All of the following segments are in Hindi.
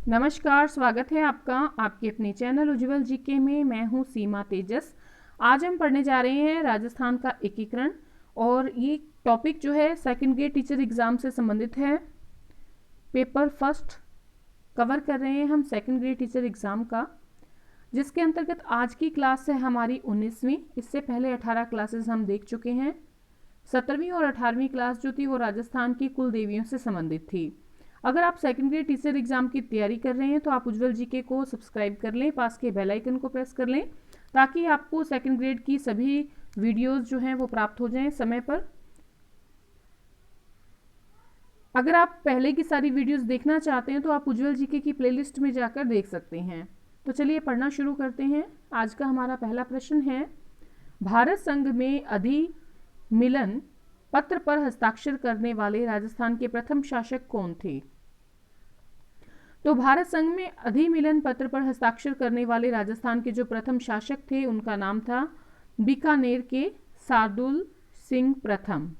नमस्कार, स्वागत है आपका आपके अपने चैनल उज्ज्वल जीके में। मैं हूं सीमा तेजस। आज हम पढ़ने जा रहे हैं राजस्थान का एकीकरण और ये टॉपिक जो है सेकंड ग्रेड टीचर एग्ज़ाम से संबंधित है। पेपर फर्स्ट कवर कर रहे हैं हम सेकंड ग्रेड टीचर एग्ज़ाम का, जिसके अंतर्गत आज की क्लास है हमारी 19वीं। इससे पहले 18 क्लासेस हम देख चुके हैं। 17वीं और 18वीं क्लास जो थी वो राजस्थान की कुल देवियों से संबंधित थी। अगर आप सेकंड ग्रेड टीचर एग्जाम की तैयारी कर रहे हैं तो आप उज्ज्वल जीके को सब्सक्राइब कर लें, पास के बेल आइकन को प्रेस कर लें ताकि आपको सेकंड ग्रेड की सभी वीडियोस जो हैं वो प्राप्त हो जाएं समय पर। अगर आप पहले की सारी वीडियोस देखना चाहते हैं तो आप उज्ज्वल जीके की प्लेलिस्ट में जाकर देख सकते हैं। तो चलिए पढ़ना शुरू करते हैं। आज का हमारा पहला प्रश्न है, भारत संघ में अधिमिलन पत्र पर हस्ताक्षर करने वाले राजस्थान के प्रथम शासक कौन थे? तो भारत संघ में अधिमिलन पत्र पर हस्ताक्षर करने वाले राजस्थान के जो प्रथम शासक थे उनका नाम था बीकानेर के शार्दुल सिंह प्रथम।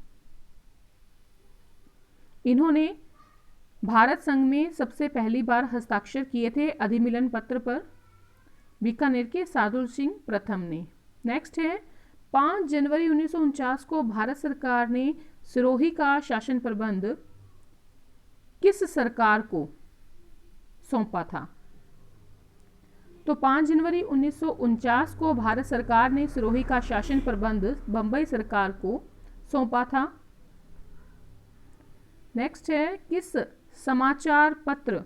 इन्होंने भारत संघ में सबसे पहली बार हस्ताक्षर किए थे अधिमिलन पत्र पर, बीकानेर के शार्दुल सिंह प्रथम ने। नेक्स्ट है, 5 जनवरी 1949 को भारत सरकार ने सिरोही का शासन प्रबंध किस सरकार को सौंपा था? तो 5 जनवरी 1949 को भारत सरकार ने सिरोही का शासन प्रबंध बंबई सरकार को सौंपा था। नेक्स्ट है, किस समाचार पत्र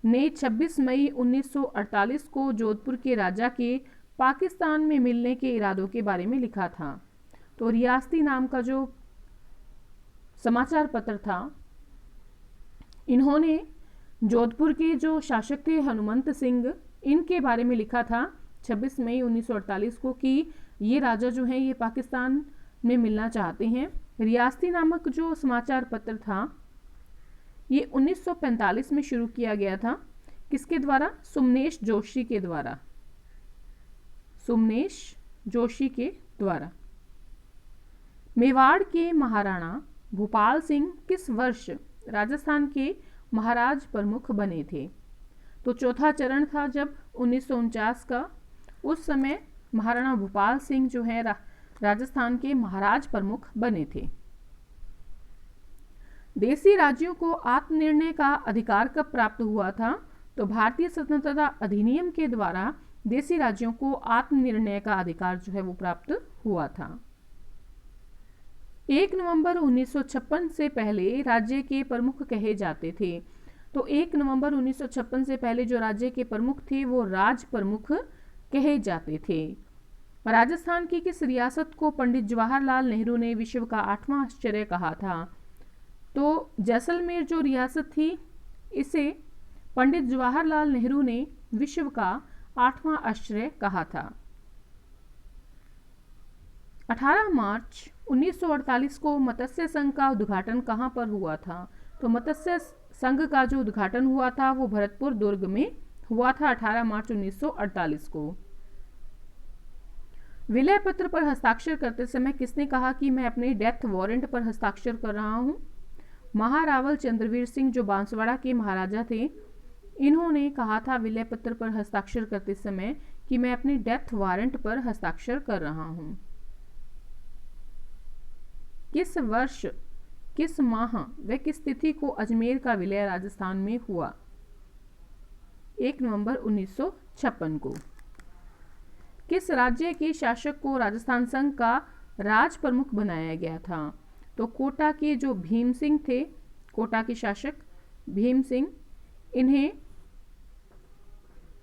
ने 26 मई 1948 को जोधपुर के राजा के पाकिस्तान में मिलने के इरादों के बारे में लिखा था? तो रियासती नाम का जो समाचार पत्र था, इन्होंने जोधपुर के जो शासक थे हनुमंत सिंह, इनके बारे में लिखा था 26 मई 1948 को कि ये राजा जो हैं ये पाकिस्तान में मिलना चाहते हैं। रियासती नामक जो समाचार पत्र था ये 1945 में शुरू किया गया था। किसके द्वारा? सुमनेश जोशी के द्वारा। सुमनेश जोशी के द्वारा। मेवाड़ के महाराणा भूपाल सिंह किस वर्ष राजस्थान के महाराज प्रमुख बने थे? तो चौथा चरण था जब 1949 का, उस समय महाराणा भूपाल सिंह जो है राजस्थान के महाराज प्रमुख बने थे। देसी राज्यों को आत्मनिर्णय का अधिकार कब प्राप्त हुआ था? तो भारतीय स्वतंत्रता अधिनियम के द्वारा देसी राज्यों को आत्मनिर्णय का अधिकार जो है वो प्राप्त हुआ था। 1 नवंबर 1956 से पहले राज्य के प्रमुख कहे जाते थे। तो 1 नवंबर 1956 से पहले जो राज्य के प्रमुख थे वो राज प्रमुख कहे जाते थे। राजस्थान की किस रियासत को पंडित जवाहरलाल नेहरू ने विश्व का 8वां आश्चर्य कहा था? तो जैसलमेर जो रियासत थी, इसे पंडित जवाहरलाल नेहरू ने विश्व का 8वां आश्चर्य कहा था। 18 मार्च 1948 को मत्स्य संघ का उद्घाटन कहाँ पर हुआ था? तो मत्स्य संघ का जो उद्घाटन हुआ था वो भरतपुर दुर्ग में हुआ था 18 मार्च 1948 को। विलय पत्र पर हस्ताक्षर करते समय किसने कहा कि मैं अपने डेथ वारंट पर हस्ताक्षर कर रहा हूं? महारावल चंद्रवीर सिंह जो बांसवाड़ा के महाराजा थे, इन्होंने कहा था विलय पत्र पर हस्ताक्षर करते समय कि मैं अपने डेथ वारंट पर हस्ताक्षर कर रहा हूं। किस वर्ष, किस माह व किस तिथि को अजमेर का विलय राजस्थान में हुआ? 1 नवंबर 1956 को। किस राज्य के शासक को राजस्थान संघ का राज प्रमुख बनाया गया था? तो कोटा के जो भीम सिंह थे, कोटा के शासक भीम सिंह, इन्हें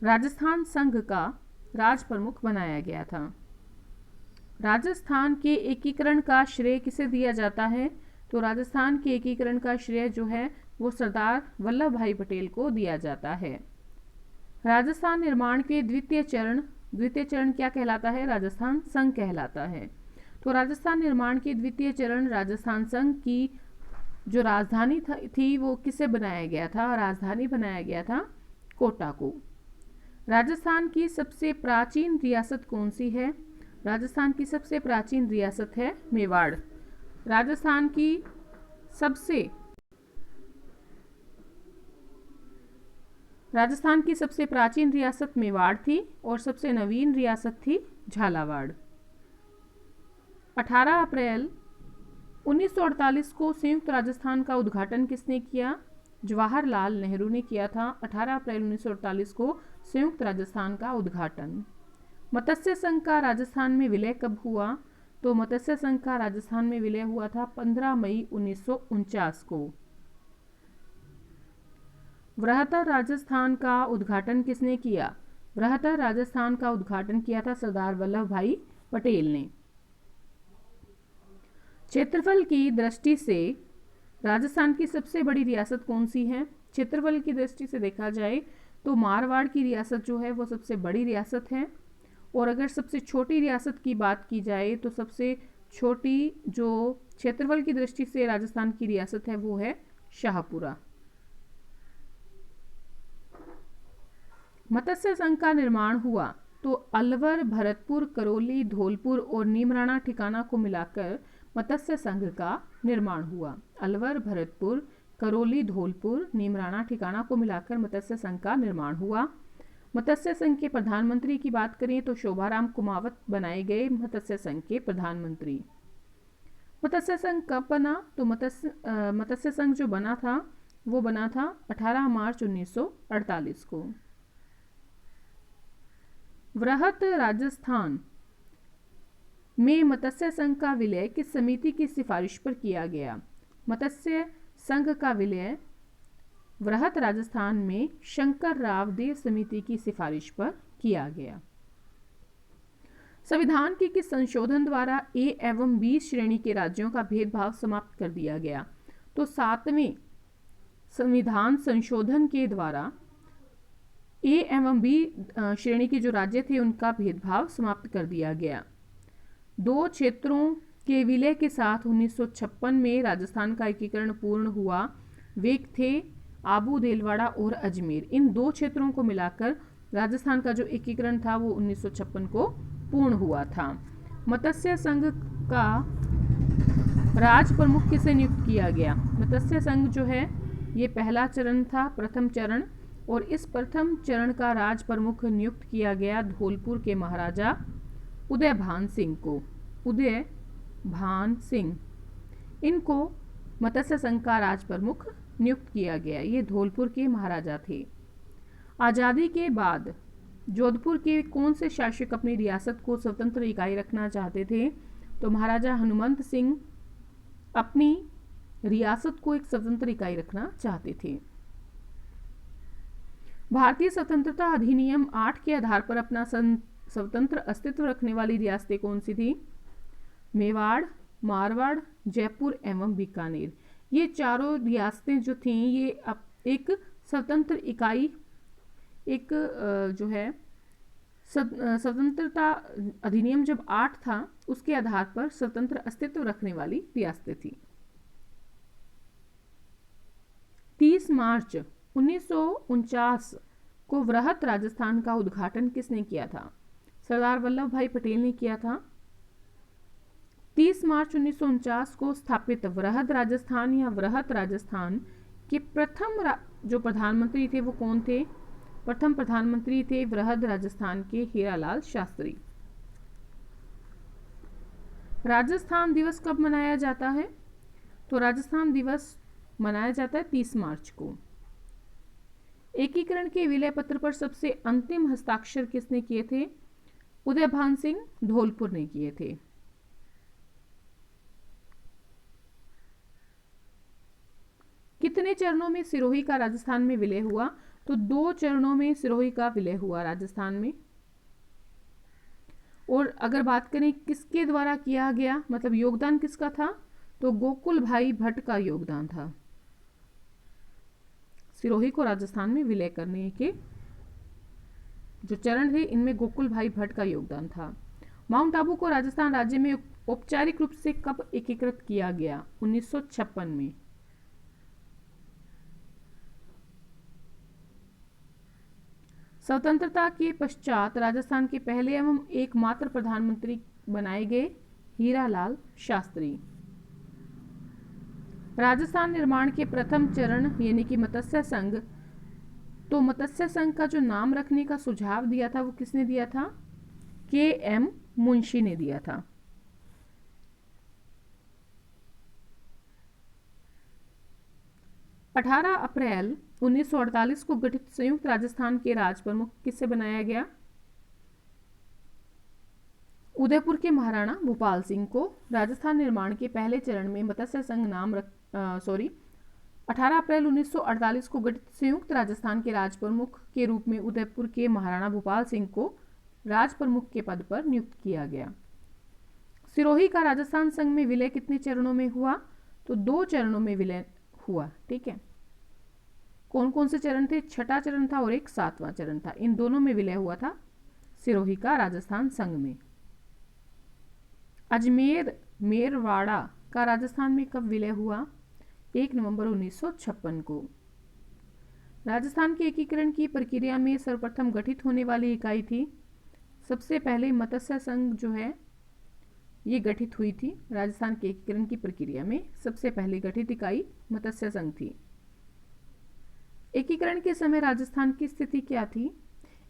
राजस्थान संघ का राज प्रमुख बनाया गया था। राजस्थान के एकीकरण का श्रेय किसे दिया जाता है? तो राजस्थान के एकीकरण का श्रेय जो है वो सरदार वल्लभ भाई पटेल को दिया जाता है। राजस्थान निर्माण के द्वितीय चरण क्या कहलाता है? राजस्थान संघ कहलाता है। तो राजस्थान निर्माण के द्वितीय चरण राजस्थान संघ की जो राजधानी थी वो किसे बनाया गया था? राजधानी बनाया गया था कोटा को। राजस्थान की सबसे प्राचीन रियासत कौन सी है? राजस्थान की सबसे प्राचीन रियासत है मेवाड़। राजस्थान की सबसे राजस्थान की सबसे प्राचीन रियासत मेवाड़ थी और सबसे नवीन रियासत थी झालावाड़। 18 अप्रैल 1948 को संयुक्त राजस्थान का उद्घाटन किसने किया? जवाहरलाल नेहरू ने किया था 18 अप्रैल 1948 को संयुक्त राजस्थान का उद्घाटन। मत्स्य संघ का राजस्थान में विलय कब हुआ? तो मत्स्य संघ का राजस्थान में विलय हुआ था 15 मई 1949 को। वृहत्तर राजस्थान का उद्घाटन किसने किया? वृहत्तर राजस्थान का उद्घाटन किया था सरदार वल्लभ भाई पटेल ने। क्षेत्रफल की दृष्टि से राजस्थान की सबसे बड़ी रियासत कौन सी है? क्षेत्रफल की दृष्टि से देखा जाए तो मारवाड़ की रियासत जो है वो सबसे बड़ी रियासत है। और अगर सबसे छोटी रियासत की बात की जाए तो सबसे छोटी जो क्षेत्रफल की दृष्टि से राजस्थान की रियासत है वो है शाहपुरा। मत्स्य संघ का निर्माण हुआ तो अलवर, भरतपुर, करौली, धौलपुर और नीमराणा ठिकाना को मिलाकर मत्स्य संघ का निर्माण हुआ। अलवर, भरतपुर, करौली, धौलपुर, नीमराणा ठिकाना को मिलाकर मत्स्य संघ का निर्माण हुआ। मत्स्य संघ के प्रधानमंत्री की बात करें तो शोभाराम कुमावत बनाए गए मत्स्य संघ के प्रधानमंत्री। मत्स्य संघ कब बना? तो मत्स्य संघ जो बना था वो बना था 18 मार्च 1948 को। वृहत राजस्थान में मत्स्य संघ का विलय किस समिति की सिफारिश पर किया गया? मत्स्य संघ का विलय वृहत राजस्थान में शंकर राव देव समिति की सिफारिश पर किया गया। संविधान के किस संशोधन द्वारा ए एवं बी श्रेणी के राज्यों का भेदभाव समाप्त कर दिया गया? तो 7वें संविधान संशोधन के द्वारा ए एवं बी श्रेणी के जो राज्य थे उनका भेदभाव समाप्त कर दिया गया। 2 क्षेत्रों के विलय के साथ 1956 में राजस्थान का एकीकरण पूर्ण हुआ। वे थे आबू, देलवाड़ा और अजमेर। इन 2 क्षेत्रों को मिलाकर राजस्थान का जो एकीकरण था वो 1956 को पूर्ण हुआ था। मत्स्य संघ का राज प्रमुख किसे नियुक्त किया गया? मत्स्य संघ जो है ये पहला चरण था, प्रथम चरण, और इस प्रथम चरण का राज प्रमुख नियुक्त किया गया धौलपुर के महाराजा उदय भान सिंह को। उदय भान सिंह, इनको मत्स्य संघ का राज प्रमुख नियुक्त किया गया। ये धौलपुर के महाराजा थे। आज़ादी के बाद जोधपुर के कौन से शासक अपनी रियासत को स्वतंत्र इकाई रखना चाहते थे? तो महाराजा हनुमंत सिंह अपनी रियासत को एक स्वतंत्र इकाई रखना चाहते थे। भारतीय स्वतंत्रता अधिनियम 8 के आधार पर अपना स्वतंत्र अस्तित्व रखने वाली रियासतें कौन सी थी? मेवाड़, मारवाड़, जयपुर एवं बीकानेर। ये चारों रियासतें जो थीं ये अब एक स्वतंत्र इकाई, एक जो है स्वतंत्रता अधिनियम जब 8 था उसके आधार पर स्वतंत्र अस्तित्व रखने वाली रियासतें थी। 30 मार्च 1949 को वृहत राजस्थान का उद्घाटन किसने किया था? सरदार वल्लभ भाई पटेल ने किया था। 30 मार्च 1949 को स्थापित वृहद राजस्थान या वृहत राजस्थान के प्रथम जो प्रधानमंत्री थे वो कौन थे? प्रथम प्रधानमंत्री थे वृहद राजस्थान के हीरालाल शास्त्री। राजस्थान दिवस कब मनाया जाता है? तो राजस्थान दिवस मनाया जाता है 30 मार्च को। एकीकरण के विलय पत्र पर सबसे अंतिम हस्ताक्षर किसने किए थे? उदय भान सिंह धौलपुर ने किए थे। कितने चरणों में सिरोही का राजस्थान में विलय हुआ? तो 2 चरणों में सिरोही का विलय हुआ राजस्थान में। और अगर बात करें किसके द्वारा किया गया, मतलब योगदान किसका था, तो गोकुल भाई भट्ट का योगदान था। सिरोही को राजस्थान में विलय करने के जो चरण थे इनमें गोकुल भाई भट्ट का योगदान था। माउंट आबू को राजस्थान राज्य में औपचारिक रूप से कब एकीकृत किया गया? 1956 में। स्वतंत्रता के पश्चात राजस्थान के पहले एवं एकमात्र प्रधानमंत्री बनाए गए हीरालाल शास्त्री। राजस्थान निर्माण के प्रथम चरण यानी कि मत्स्य संघ तो मत्स्य संघ का जो नाम रखने का सुझाव दिया था वो किसने दिया था? के.एम. मुंशी ने दिया था। अठारह अप्रैल 1948 को गठित संयुक्त राजस्थान के राज प्रमुख किससे बनाया गया? उदयपुर के महाराणा भूपाल सिंह को। राजस्थान निर्माण के पहले चरण में मत्स्य संघ नाम 18 अप्रैल 1948 को गठित संयुक्त राजस्थान के राज प्रमुख के रूप में उदयपुर के महाराणा भूपाल सिंह को राज प्रमुख के पद पर नियुक्त किया गया। सिरोही का राजस्थान संघ में विलय कितने चरणों में हुआ? तो 2 चरणों में विलय हुआ। ठीक है, कौन कौन से चरण थे? छठा चरण था और एक 7वां चरण था। इन दोनों में विलय हुआ था सिरोही का राजस्थान संघ में। अजमेर मेरवाड़ा का राजस्थान में कब विलय हुआ? 1 नवंबर 1956 को। राजस्थान के एकीकरण की प्रक्रिया में सर्वप्रथम गठित होने वाली इकाई थी, सबसे पहले मत्स्य संघ जो है ये गठित हुई थी। राजस्थान के एकीकरण की प्रक्रिया में सबसे पहले गठित इकाई मत्स्य संघ थी। एकीकरण के समय राजस्थान की स्थिति क्या थी?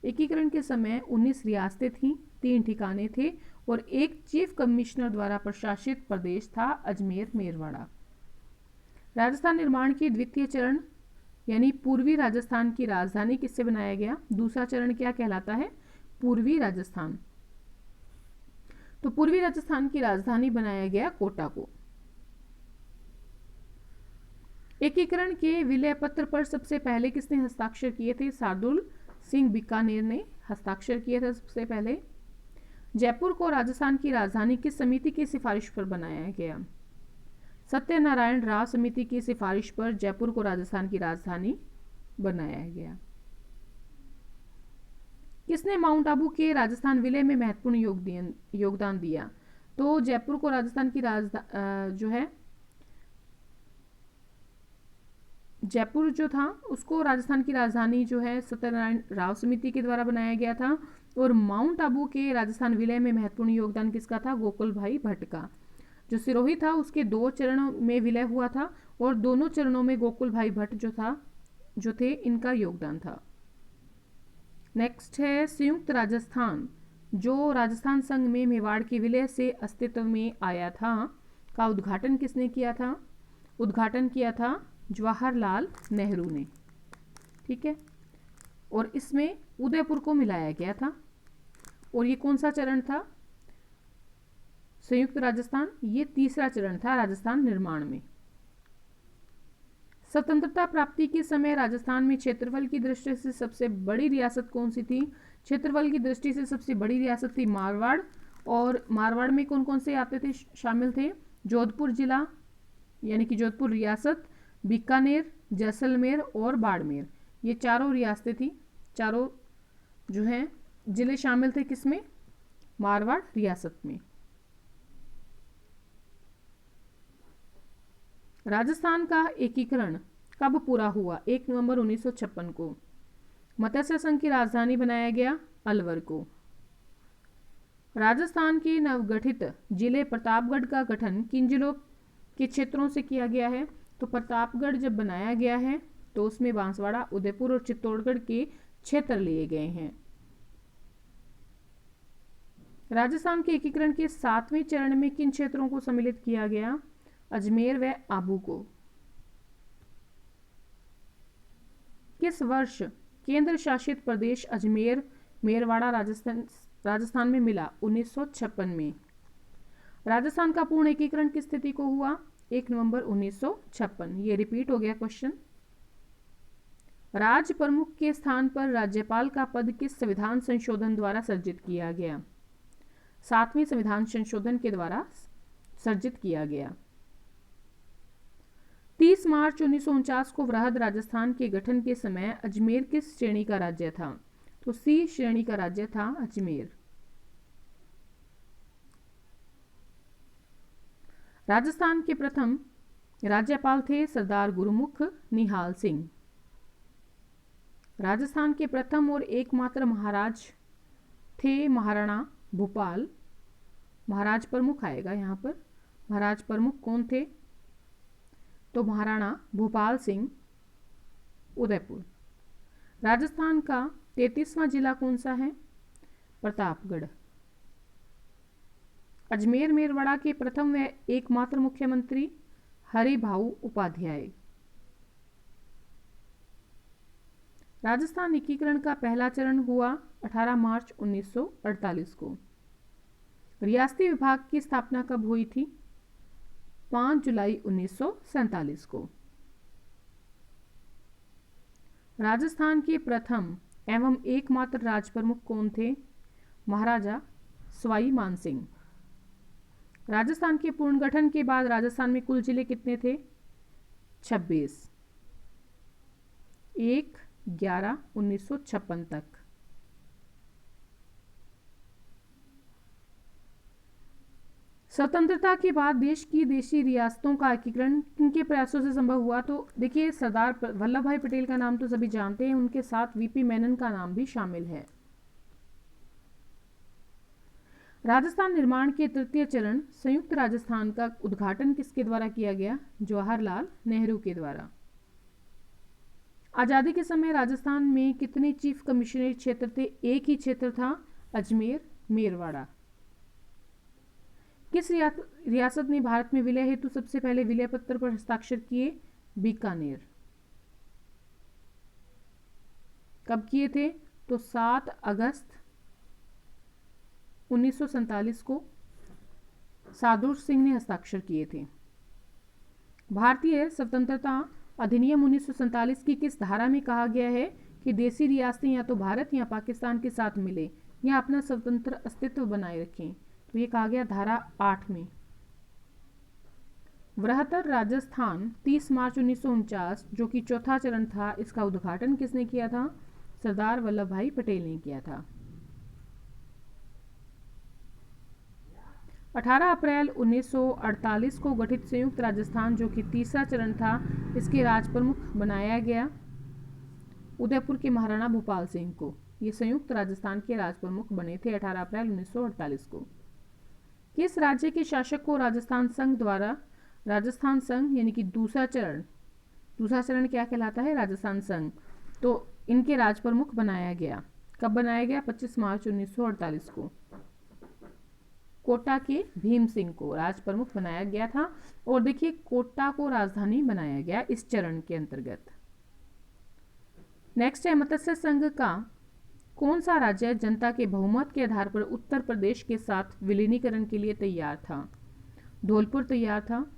एकीकरण के समय 19 रियासतें थीं, 3 ठिकाने थे और एक चीफ कमिश्नर द्वारा प्रशासित प्रदेश था अजमेर मेरवाड़ा। राजस्थान निर्माण के द्वितीय चरण यानी पूर्वी राजस्थान की राजधानी किससे बनाया गया? दूसरा चरण क्या कहलाता है? पूर्वी राजस्थान। तो पूर्वी राजस्थान की राजधानी बनाया गया कोटा को। एकीकरण के विलय पत्र पर सबसे पहले किसने हस्ताक्षर किए थे? शार्दुल सिंह बीकानेर ने हस्ताक्षर किए थे सबसे पहले। जयपुर को राजस्थान की राजधानी किस समिति की सिफारिश पर बनाया गया? सत्यनारायण राव समिति की सिफारिश पर जयपुर को राजस्थान की राजधानी बनाया गया। किसने माउंट आबू के राजस्थान विलय में महत्वपूर्ण योगदान दिया? तो जयपुर को राजस्थान की जो है जयपुर जो था उसको राजस्थान की राजधानी जो है सत्यनारायण राव समिति के द्वारा बनाया गया था। और माउंट आबू के राजस्थान विलय में महत्वपूर्ण योगदान किसका था? गोकुल भाई भट्ट का। जो सिरोही था उसके 2 चरणों में विलय हुआ था और दोनों चरणों में गोकुल भाई भट्ट जो थे इनका योगदान था। नेक्स्ट है संयुक्त राजस्थान, जो राजस्थान संघ में मेवाड़ के विलय से अस्तित्व में आया था, का उद्घाटन किसने किया था? उद्घाटन किया था जवाहरलाल नेहरू ने। ठीक है, और इसमें उदयपुर को मिलाया गया था। और ये कौन सा चरण था? संयुक्त राजस्थान, ये तीसरा चरण था राजस्थान निर्माण में। स्वतंत्रता प्राप्ति के समय राजस्थान में क्षेत्रफल की दृष्टि से सबसे बड़ी रियासत कौन सी थी? क्षेत्रफल की दृष्टि से सबसे बड़ी रियासत थी मारवाड़। और मारवाड़ में कौन कौन से आते थे? शामिल थे जोधपुर जिला यानी कि जोधपुर रियासत, बीकानेर, जैसलमेर और बाड़मेर। ये चारों रियासतें थी, चारों जो हैं जिले शामिल थे किसमें? मारवाड़ रियासत में। राजस्थान का एकीकरण कब पूरा हुआ? 1 नवंबर 1956 को। मत्स्य संघ की राजधानी बनाया गया अलवर को। राजस्थान के नवगठित जिले प्रतापगढ़ का गठन किन जिलों के क्षेत्रों से किया गया है? तो प्रतापगढ़ जब बनाया गया है तो उसमें बांसवाड़ा, उदयपुर और चित्तौड़गढ़ के क्षेत्र लिए गए हैं। राजस्थान के एकीकरण के 7वें चरण में किन क्षेत्रों को सम्मिलित किया गया? अजमेर व आबू को। किस वर्ष केंद्र शासित प्रदेश अजमेर मेरवाड़ा राजस्थान में मिला? 1956 में। राजस्थान का पूर्ण एकीकरण किस तिथि को हुआ? 1 नवंबर 1956। ये रिपीट हो गया क्वेश्चन। राज्य प्रमुख के स्थान पर राज्यपाल का पद किस संविधान संशोधन द्वारा सर्जित किया गया? 7वें संविधान संशोधन के द्वारा सर्जित किया गया। 30 मार्च 1949 को वृहद राजस्थान के गठन के समय अजमेर किस श्रेणी का राज्य था? तो सी श्रेणी का राज्य था अजमेर। राजस्थान के प्रथम राज्यपाल थे सरदार गुरुमुख निहाल सिंह। राजस्थान के प्रथम और एकमात्र महाराज थे महाराणा भूपाल। महाराज प्रमुख आएगा यहाँ पर। महाराज प्रमुख कौन थे? तो महाराणा भूपाल सिंह उदयपुर। राजस्थान का 33वां जिला कौन सा है? प्रतापगढ़। अजमेर मेरवाड़ा के प्रथम व एकमात्र मुख्यमंत्री हरिभाऊ उपाध्याय। राजस्थान एकीकरण का पहला चरण हुआ 18 मार्च 1948 को। रियासती विभाग की स्थापना कब हुई थी? 5 जुलाई 1947 को। राजस्थान के प्रथम एवं एकमात्र राजप्रमुख कौन थे? महाराजा सवाई मानसिंह। राजस्थान के पुनर्गठन के बाद राजस्थान में कुल जिले कितने थे? 26। 1/11/1956 तक। स्वतंत्रता के बाद देश की देशी रियासतों का एकीकरण किनके प्रयासों से संभव हुआ? तो देखिए, सरदार वल्लभ भाई पटेल का नाम तो सभी जानते हैं, उनके साथ वीपी मेनन का नाम भी शामिल है। राजस्थान निर्माण के तृतीय चरण संयुक्त राजस्थान का उद्घाटन किसके द्वारा किया गया? जवाहरलाल नेहरू के द्वारा। आजादी के समय राजस्थान में कितने चीफ कमिश्नरेट क्षेत्र थे? एक ही क्षेत्र था, अजमेर मेरवाड़ा। किस रियासत ने भारत में विलय हेतु सबसे पहले विलय पत्र पर हस्ताक्षर किए? बीकानेर। कब किए थे? तो 7 अगस्त 1947 को साधु सिंह ने हस्ताक्षर किए थे। भारतीय स्वतंत्रता अधिनियम 1947 की किस धारा में कहा गया है कि देशी रियासतें या तो भारत या पाकिस्तान के साथ मिले या अपना स्वतंत्र अस्तित्व बनाए रखें? तो ये कहा गया धारा 8 में। वृहत्तर राजस्थान 30 मार्च 1949 जो कि चौथा चरण था, इसका उद्घाटन किसने किया था? सरदार वल्लभ भाई पटेल ने किया था। 18 अप्रैल 1948 को गठित संयुक्त राजस्थान जो कि तीसरा चरण था, इसके राजप्रमुख बनाया गया उदयपुर के महाराणा भूपाल सिंह को। ये संयुक्त राजस्थान के राजप्रमुख बने थे 18 अप्रैल 1948 को। किस राज्य के शासक को राजस्थान संघ द्वारा, राजस्थान संघ यानी कि दूसरा चरण क्या कहलाता है? राजस्थान संघ। तो इनके राजप्रमुख बनाया गया। कब बनाया गया? 25 मार्च 1948 को। कोटा के भीम सिंह को राजप्रमुख बनाया गया था। और देखिए, कोटा को राजधानी बनाया गया इस चरण के अंतर्गत। नेक्स्ट है, मत्स्य संघ का कौन सा राज्य जनता के बहुमत के आधार पर उत्तर प्रदेश के साथ विलीनीकरण के लिए तैयार था? धौलपुर तैयार था।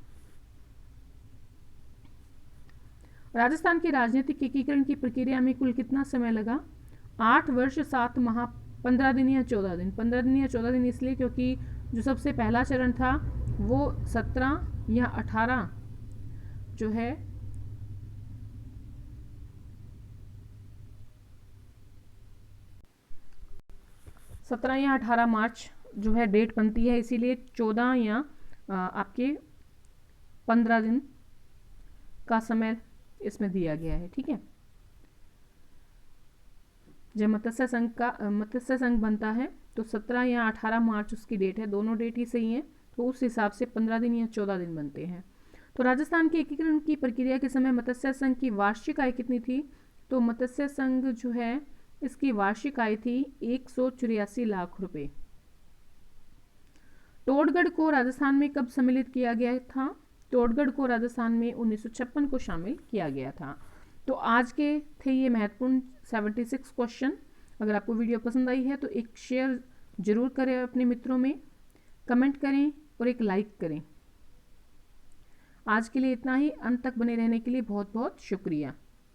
राजस्थान के राजनीतिक एकीकरण की प्रक्रिया में कुल कितना समय लगा? 8 वर्ष 7 माह 15 दिन या 14 दिन। 15 दिन या 14 दिन इसलिए क्योंकि जो सबसे पहला चरण था वो 17 या 18 जो है 17 या 18 मार्च जो है डेट बनती है, इसीलिए 14 या आपके 15 दिन का समय इसमें दिया गया है। ठीक है, जब मत्स्य संघ बनता है तो 17 या 18 मार्च उसकी डेट है, दोनों डेट ही सही है, तो उस हिसाब से 15 दिन या 14 दिन बनते हैं। तो राजस्थान के एकीकरण की प्रक्रिया के समय मत्स्य संघ की वार्षिक आय कितनी थी? तो मत्स्य संघ जो है इसकी वार्षिक आय थी 184 लाख रुपए। टोडगढ़ को राजस्थान में कब सम्मिलित किया गया था? टोडगढ़ को राजस्थान में 1956 को शामिल किया गया था। तो आज के थे ये महत्वपूर्ण 76 क्वेश्चन। अगर आपको वीडियो पसंद आई है तो एक शेयर जरूर करें अपने मित्रों में, कमेंट करें और एक लाइक करें। आज के लिए इतना ही। अंत तक बने रहने के लिए बहुत बहुत शुक्रिया।